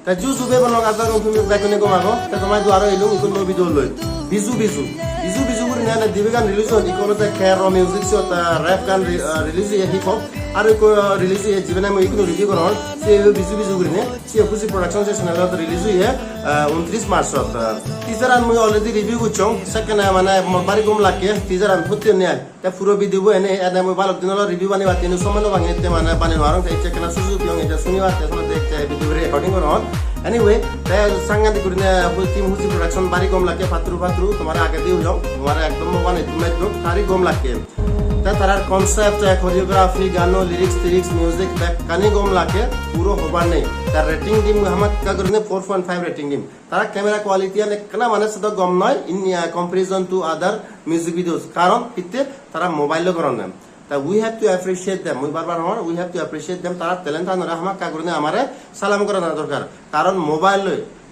ta ju ju be bonong azar rum thumi baikone ko mago ta tomai du aro ilung ikun no video loi bizu bizu guri na dibe gan release hon ikono ta kero music se ta rap gan release ye hip hop aro ko release ye jibana mo ikun review koron se bizu guri ne se Fuji production se channel ta release ye 29 March teaser an mo already review guchong second mane bari gom lakke teaser an phutte ne ta puro video ene ada mo balok dinolo review bani batinu somano bangete mane bani warong ta check na suzu pyong eta suniwar ta sono dekte video recording koron anyway ta sangati kurine team Fuji production bari gom lakke patru tomara age diu jong tomara ekdom bane tume jong sari gom lakke ta tarar concept choreography gano lyrics music back kani gom lakke puro hobar nei tar rating dim hamak ka kurine 4.5 rating dim tara camera quality ane kana mane sada gom noy in comparison to other music videos karon itte tara mobile lo koron ta we have to appreciate them we barbar hor we have to appreciate them tara talent anora hamak ka kurine amare salam korana dorkar karon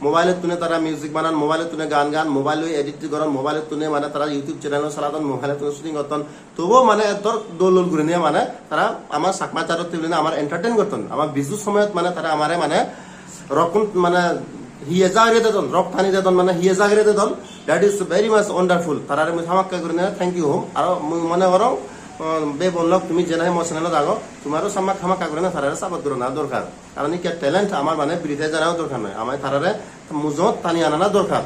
মোবাইলে তুনে তারা music বানান মোবাইলে তুনে গান মোবাইলে edit করেন মোবাইলে তুনে মানে তারা ইউটিউব চ্যানেল চালাতন মোবাইলে তুনে শুটিং করতন তবু মানে এদর দোলল ঘুরে নিয়ে মানে তারা আমার সাকমা চারত তুলে আমার এন্টারটেইন করতন আমার বিজু সময়ত মানে তারা আমারে মানে রকম মানে হিয়ে জাগরে দেন রক থানি দেন মানে হিয়ে জাগরে then that is very much wonderful তারা আমি সামাক্কা করে নিয়ে থ্যাংক ইউ হোম আর মনে করো বে বললক তুমি জেনাই মো চ্যানেল দাগো তোমারও সামাক খামাকা করে না তারারে সাপোর্ট করো না দরকার কারণ কি ট্যালেন্ট আমার মানে বৃথা জানাও দরকার নয় আমার তারারে মুজত টানি আনা না দরকার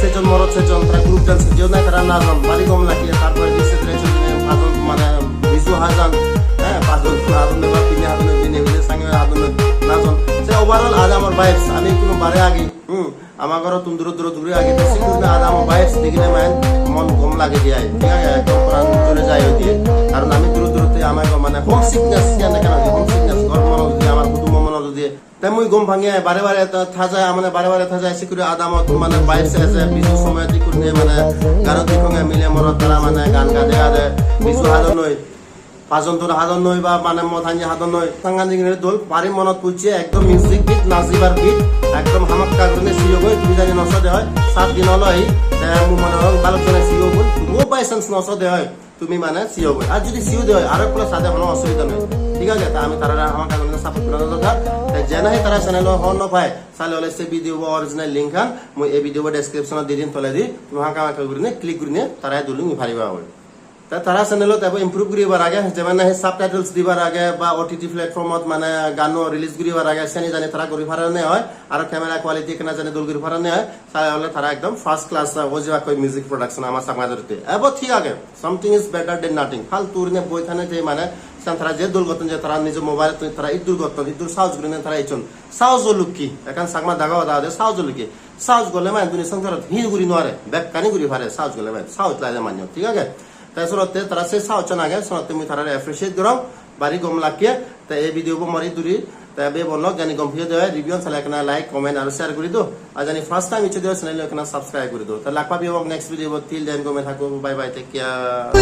সেজন মরদ সেজন তারা গ্রুপ ডান্স যেও না তারা না জান বাড়ি কম লাগিয়ে তারপরে দিছে ট্রেজন মানে বিজু হাজান হ্যাঁ পাঁচজন আদন দেবা পিনে আদন দিনে বিলে সঙ্গে আদন নাজন সে ওভারঅল আজ আমার ভাইবস আমি কোনো বারে আগে আমার ঘর তুমি দূরে আগে সিকুর আজ আমার ভাইবস দেখিলে মান মন কম লাগে যায় ঠিক আছে একদম প্রাণ চলে যায় ওদিকে কারণ আমি দূরতে আমার মানে হোম সিকনেস কেন হোম সিকনেস ঘর মন যদি আমার কুটুম্ব মন যদি তাই মুই গম ভাঙে বারে থাজায় মানে বারে থাজায় সিকুরে আদামত মানে ভাইবস আছে বিজু সময় দি করে মানে গান দিখঙে মিলে মর তারা মানে গান গাদে আদে বিজু হাদন নয় পাঁচজন তোর হাদন নয় বা মানে মথানি হাদন নয় সাংগানিকের দল পারি মনত পুছে একদম মিউজিক বিট নাচিবার বিট একদম হামাক্কা করে সিও গই তুমি জানি নসদে হয় 7 দিন হলো এই মু মনে হয় বালকজনে সিও বল ও বাই চান্স নসদে হয় তুমি মানে সিও গই আর যদি সিও দে হয় আর কোনো সাদে কোনো অসুবিধা নেই ঠিক আছে তা আমি তারা হামাক্কা করে সাপোর্ট করা দরকার তাই জেনাই তারা চ্যানেল হন পায় চালে হলে সে ভিডিও অরিজিনাল লিংক খান মই এই ভিডিও ডেসক্রিপশনে দি দিন তলে দি তুমি হামাক্কা করে ক্লিক করে তারা দুলুং ভারিবা হয় তারা চ্যানেল তারপর ইম্প্রুভ করিবার আগে যেমন সাবটাইটেলস দিবার আগে বা ওটিটি প্ল্যাটফর্মত মানে গান রিলিজ করিবার আগে সেনি জানি তারা করি ফারানে হয় আর ক্যামেরা কোয়ালিটি কেনা জানি দল করি ফারানে হয় তাহলে তারা একদম ফার্স্ট ক্লাস ওজিবা কই মিউজিক প্রোডাকশন আমার সমাজতে এব ঠিক আছে something is better then nothing ফাল তুরনে বইথানে যে মানে তারা যে দল গতন যে তারা নিজ মোবাইল তারা ইদুর গতন ইদুর সাউজ গুনে তারা ইচন সাউজ লুকি এখন সাকমা দাগাও দাদে সাউজ লুকি সাউজ গলে মানে দুনি সংসার হি গুরি নরে ব্যাক কানি গুরি ফারে সাউজ গলে মানে সাউজ লাগে মান্য ঠিক আছে তাই সরতে তারা সে সাউচন আগে সরতে মি তারা এপ্রিশিয়েট করম বাড়ি গম লাকিয়ে তা এই ভিডিও বো মরি দুরি তা বে বলক জানি গম ভিডিও দেয় রিভিউ চালা কেনা লাইক কমেন্ট আর শেয়ার করে দো আর জানি ফার্স্ট টাইম ইচ্ছে দিও চ্যানেল কেনা সাবস্ক্রাইব করে দো তা লাকপা বিও নেক্সট ভিডিও তিল দেন গমে থাকো বাই বাই টেক কেয়ার